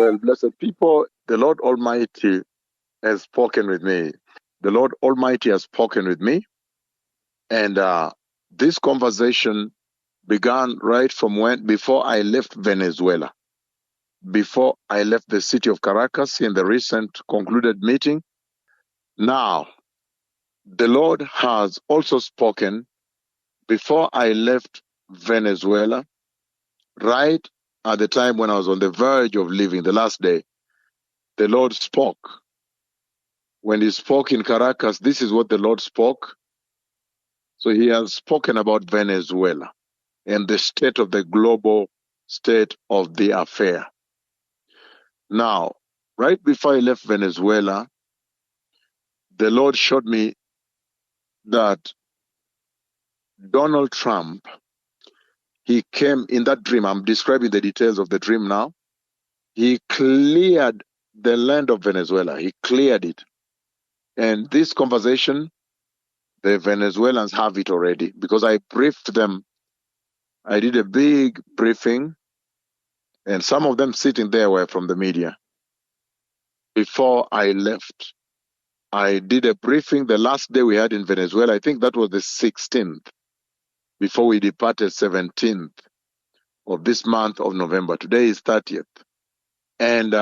Well, blessed people, the Lord Almighty has spoken with me. The Lord Almighty has spoken with me. And this conversation began right from before I left Venezuela, before I left the city of Caracas in the recent concluded meeting. Now, the Lord has also spoken before I left Venezuela, right at the time when I was on the verge of leaving, the last day. The Lord spoke. When he spoke in Caracas, this is what the Lord spoke. So he has spoken about Venezuela and the state of the global state of the affair. Now, right before I left Venezuela, the Lord showed me that Donald Trump, he came in that dream. I'm describing the details of the dream now. He cleared the land of Venezuela. He cleared it. And this conversation, the Venezuelans have it already because I briefed them. I did a big briefing, and some of them sitting there were from the media. Before I left, I did a briefing the last day we had in Venezuela. I think that was the 16th, before we departed 17th of this month of November. Today is 30th. And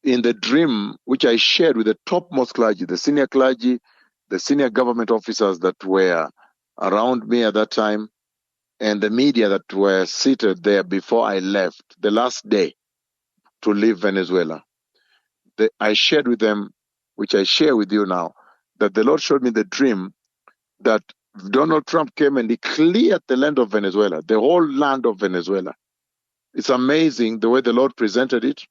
in the dream, which I shared with the topmost clergy, the senior clergy, the senior government officers that were around me at that time, and the media that were seated there before I left, the last day to leave Venezuela, I shared with them, which I share with you now, that the Lord showed me the dream that Donald Trump came and he cleared the land of Venezuela, the whole land of Venezuela. It's amazing the way the Lord presented it,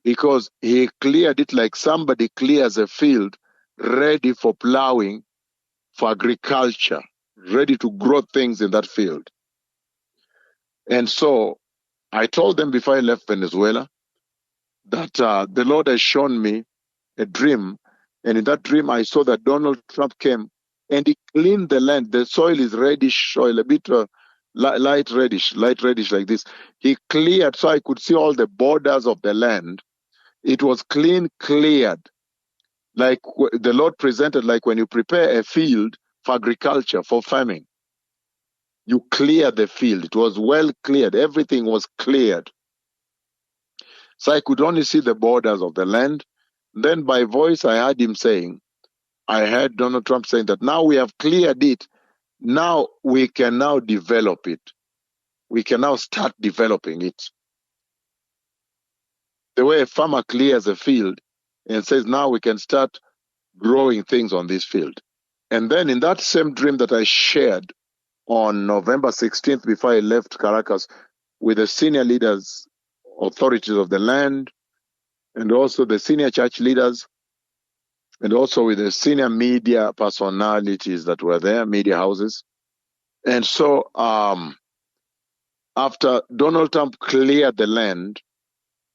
because he cleared it like somebody clears a field ready for plowing, for agriculture, ready to grow things in that field. And so I told them before I left Venezuela that the Lord has shown me a dream. And in that dream, I saw that Donald Trump came and he cleaned the land. The soil is reddish soil, a bit light reddish like this. He cleared so I could see all the borders of the land. It was clean, cleared, like the Lord presented, like when you prepare a field for agriculture, for farming. You clear the field. It was well cleared. Everything was cleared. So I could only see the borders of the land. Then by voice, I heard him saying, I heard Donald Trump saying that now we have cleared it. Now we can now develop it. We can now start developing it. The way a farmer clears a field and says, now we can start growing things on this field. And then in that same dream that I shared on November 16th, before I left Caracas, with the senior leaders, authorities of the land, and also the senior church leaders, and also with the senior media personalities that were there, media houses. And so after Donald Trump cleared the land,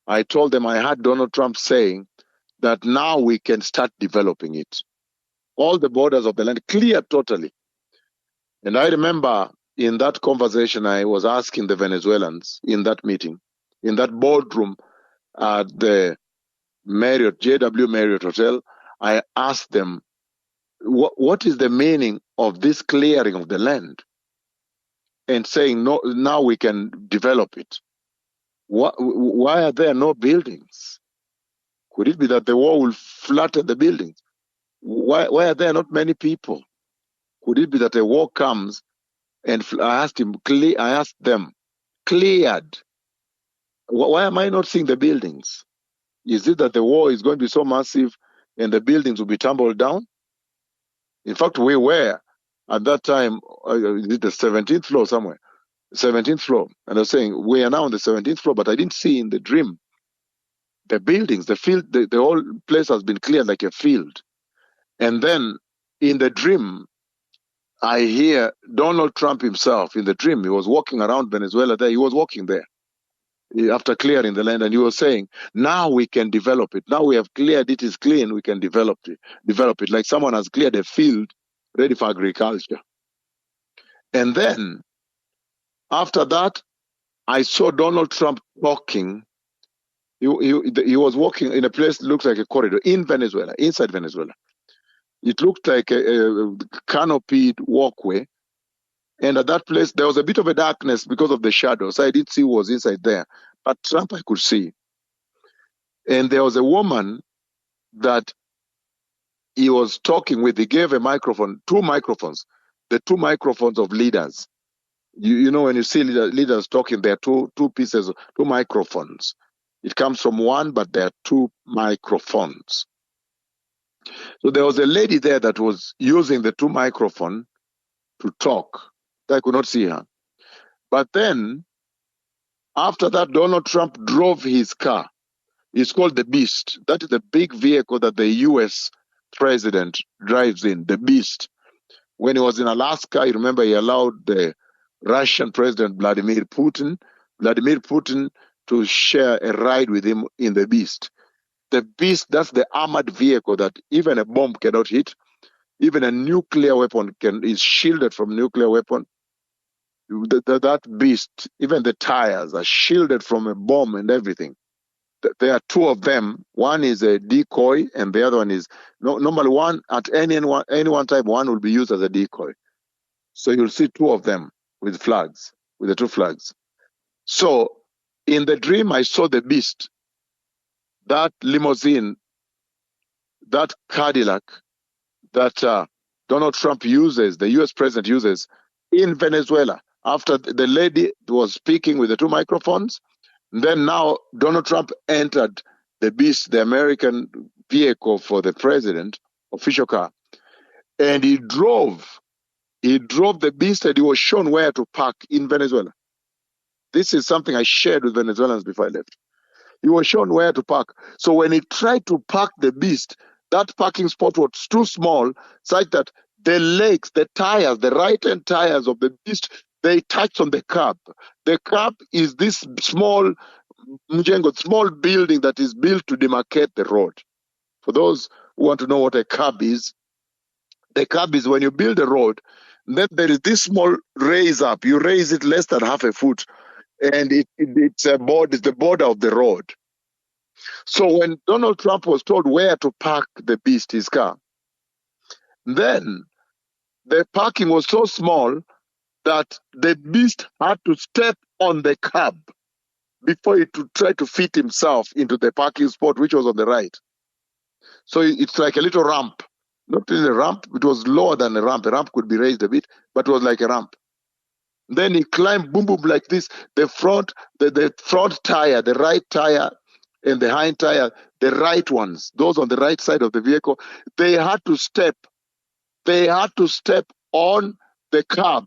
I told them I had Donald Trump saying that now we can start developing it. All the borders of the land cleared totally. And I remember in that conversation, I was asking the Venezuelans in that meeting, in that boardroom at the Marriott, JW Marriott Hotel, I asked them, what is the meaning of this clearing of the land? And saying, no, now we can develop it. Why are there no buildings? Could it be that the war will flatten the buildings? Why are there not many people? Could it be that a war comes? And I asked them, cleared. Why am I not seeing the buildings? Is it that the war is going to be so massive and the buildings will be tumbled down? In fact, we were at that time, the 17th floor somewhere, 17th floor. And I was saying, we are now on the 17th floor, but I didn't see in the dream the buildings, the field, the whole place has been cleared like a field. And then in the dream, I hear Donald Trump himself in the dream. He was walking around Venezuela there. He was walking there after clearing the land, and he was saying, now we can develop it. Now we have cleared it, is clean, we can develop it like someone has cleared a field ready for agriculture. And then after that, I saw Donald Trump talking He was walking in a place that looks like a corridor in Venezuela, inside Venezuela. It looked like a canopied walkway. And at that place, there was a bit of a darkness because of the shadows. I didn't see who was inside there. But Trump, I could see. And there was a woman that he was talking with. He gave a microphone, two microphones, the two microphones of leaders. You know, when you see leaders talking, there are two pieces, two microphones. It comes from one, but there are two microphones. So there was a lady there that was using the two microphone to talk. I could not see her. But then, after that, Donald Trump drove his car. It's called the Beast. That is the big vehicle that the U.S. president drives in, the Beast. When he was in Alaska, you remember he allowed the Russian president Vladimir Putin to share a ride with him in the Beast. The Beast, that's the armored vehicle that even a bomb cannot hit. Even a nuclear weapon is shielded from nuclear weapon. That Beast, even the tires are shielded from a bomb and everything. There are two of them. One is a decoy, and the other one is normally one at any one time. One will be used as a decoy. So you'll see two of them with flags, with the two flags. So in the dream, I saw the Beast, that limousine, that Cadillac that Donald Trump uses, the U.S. president uses in Venezuela. After the lady was speaking with the two microphones, then now Donald Trump entered the Beast, the American vehicle for the president, official car, and he drove the Beast, and he was shown where to park in Venezuela. This is something I shared with Venezuelans before I left. He was shown where to park. So when he tried to park the Beast, that parking spot was too small, such that the legs, the tires, the right-hand tires of the Beast, they touched on the curb. The curb is this small building that is built to demarcate the road. For those who want to know what a curb is, the curb is when you build a road, then there is this small raise up. You raise it less than half a foot, and it's the border of the road. So when Donald Trump was told where to park the Beast, his car, then the parking was so small that the Beast had to step on the curb before he to try to fit himself into the parking spot, which was on the right. So it's like a little ramp. Not really a ramp, it was lower than a ramp. A ramp could be raised a bit, but it was like a ramp. Then he climbed, boom, boom, like this. The front tire, the right tire, and the hind tire, the right ones, those on the right side of the vehicle, they had to step on the curb.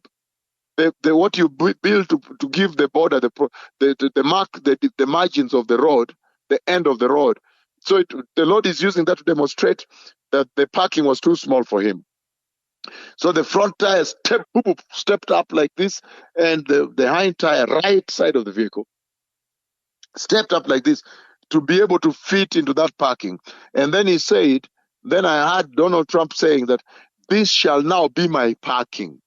What you build to give the border, the margins of the road, the end of the road. So the Lord is using that to demonstrate that the parking was too small for him. So the front tire stepped up like this, and the hind tire, right side of the vehicle, stepped up like this to be able to fit into that parking. And then he said, then I heard Donald Trump saying that this shall now be my parking.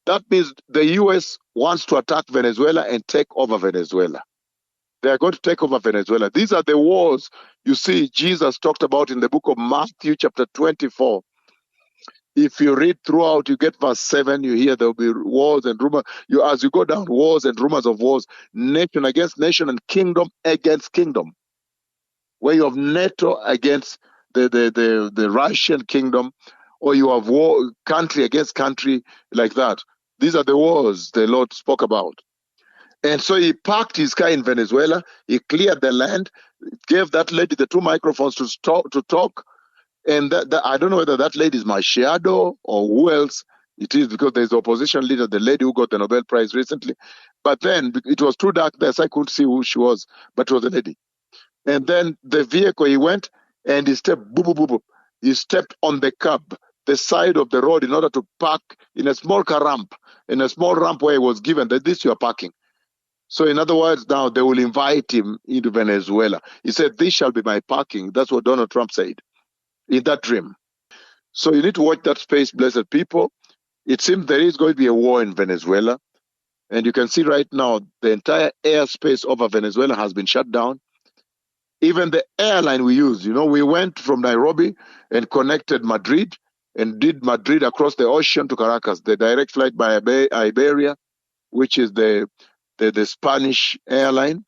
That means the U.S. wants to attack Venezuela and take over Venezuela. They are going to take over Venezuela. These are the wars you see Jesus talked about in the book of Matthew chapter 24. If you read throughout, you get verse 7, you hear there will be wars and rumors. As you go down, wars and rumors of wars, nation against nation and kingdom against kingdom. Where you have NATO against the Russian kingdom, or you have war, country against country, like that. These are the wars the Lord spoke about. And so he parked his car in Venezuela. He cleared the land, gave that lady the two microphones to talk. And I don't know whether that lady is my shadow or who else it is, because there's the opposition leader, the lady who got the Nobel Prize recently. But then it was too dark there, so I couldn't see who she was, but it was a lady. And then the vehicle, he went and he stepped, boop, boop, boop, boop. He stepped on the curb, the side of the road, in order to park in a small car ramp, in a small ramp where he was given that this you are parking. So in other words, now they will invite him into Venezuela. He said, this shall be my parking. That's what Donald Trump said in that dream. So you need to watch that space, blessed people. It seems there is going to be a war in Venezuela. And you can see right now the entire airspace over Venezuela has been shut down. even the airline we use. We went from Nairobi and connected Madrid and did Madrid across the ocean to Caracas, the direct flight by Iberia, which is the Spanish airline.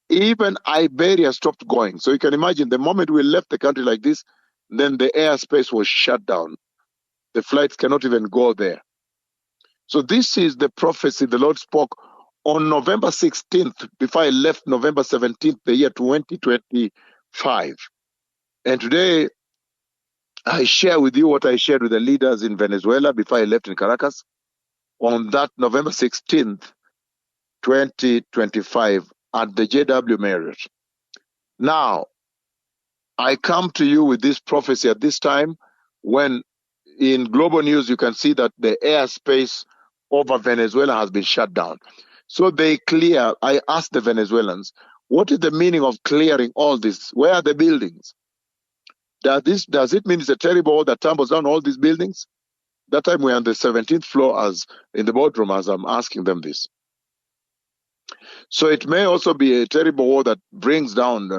Even Iberia stopped going. So you can imagine the moment we left the country like this, then the airspace was shut down. The flights cannot even go there. So this is the prophecy the Lord spoke on November 16th, before I left November 17th, the year 2025. And today, I share with you what I shared with the leaders in Venezuela before I left in Caracas on that November 16th, 2025 at the JW Marriott. Now, I come to you with this prophecy at this time when in global news you can see that the airspace over Venezuela has been shut down. So I asked the Venezuelans, what is the meaning of clearing all this? Where are the buildings? Does it mean it's a terrible war that tumbles down all these buildings? That time we're on the 17th floor as in the boardroom as I'm asking them this. So it may also be a terrible war that brings down,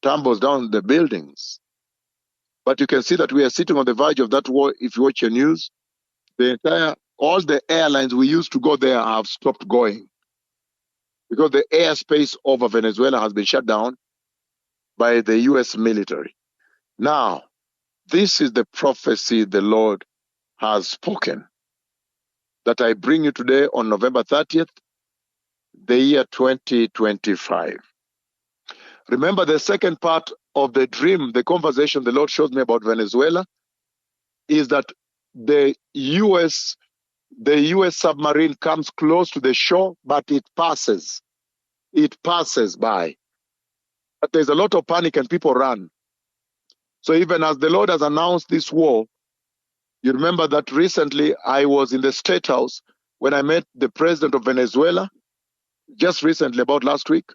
tumbles down the buildings. But you can see that we are sitting on the verge of that war. If you watch your news, all the airlines we used to go there have stopped going because the airspace over Venezuela has been shut down by the US military. Now, this is the prophecy the Lord has spoken that I bring you today on November 30th, the year 2025. Remember the second part of the dream, the conversation the Lord showed me about Venezuela, is that the US submarine comes close to the shore, but it passes. It passes by. But there's a lot of panic and people run. So even as the Lord has announced this war, you remember that recently I was in the State House when I met the president of Venezuela, just recently, about last week.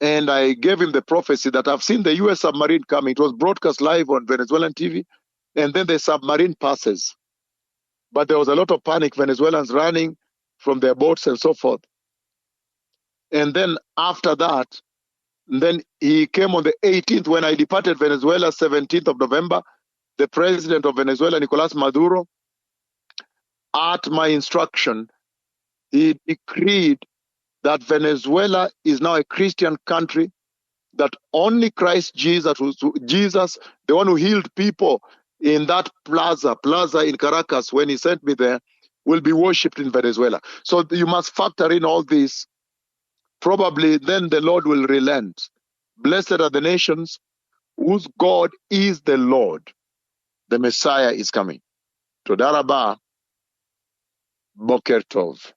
And I gave him the prophecy that I've seen the US submarine coming. It was broadcast live on Venezuelan TV. And then the submarine passes. But there was a lot of panic, Venezuelans running from their boats and so forth. And then after that, then he came on the 18th when I departed Venezuela, 17th of November. The president of Venezuela, Nicolas Maduro, at my instruction, he decreed that Venezuela is now a Christian country, that only Christ Jesus, the one who healed people in that plaza in Caracas when he sent me there, will be worshipped in Venezuela. So you must factor in all this. Probably then the Lord will relent. Blessed are the nations whose God is the Lord. The Messiah is coming. Toda rabah, Boker Tov.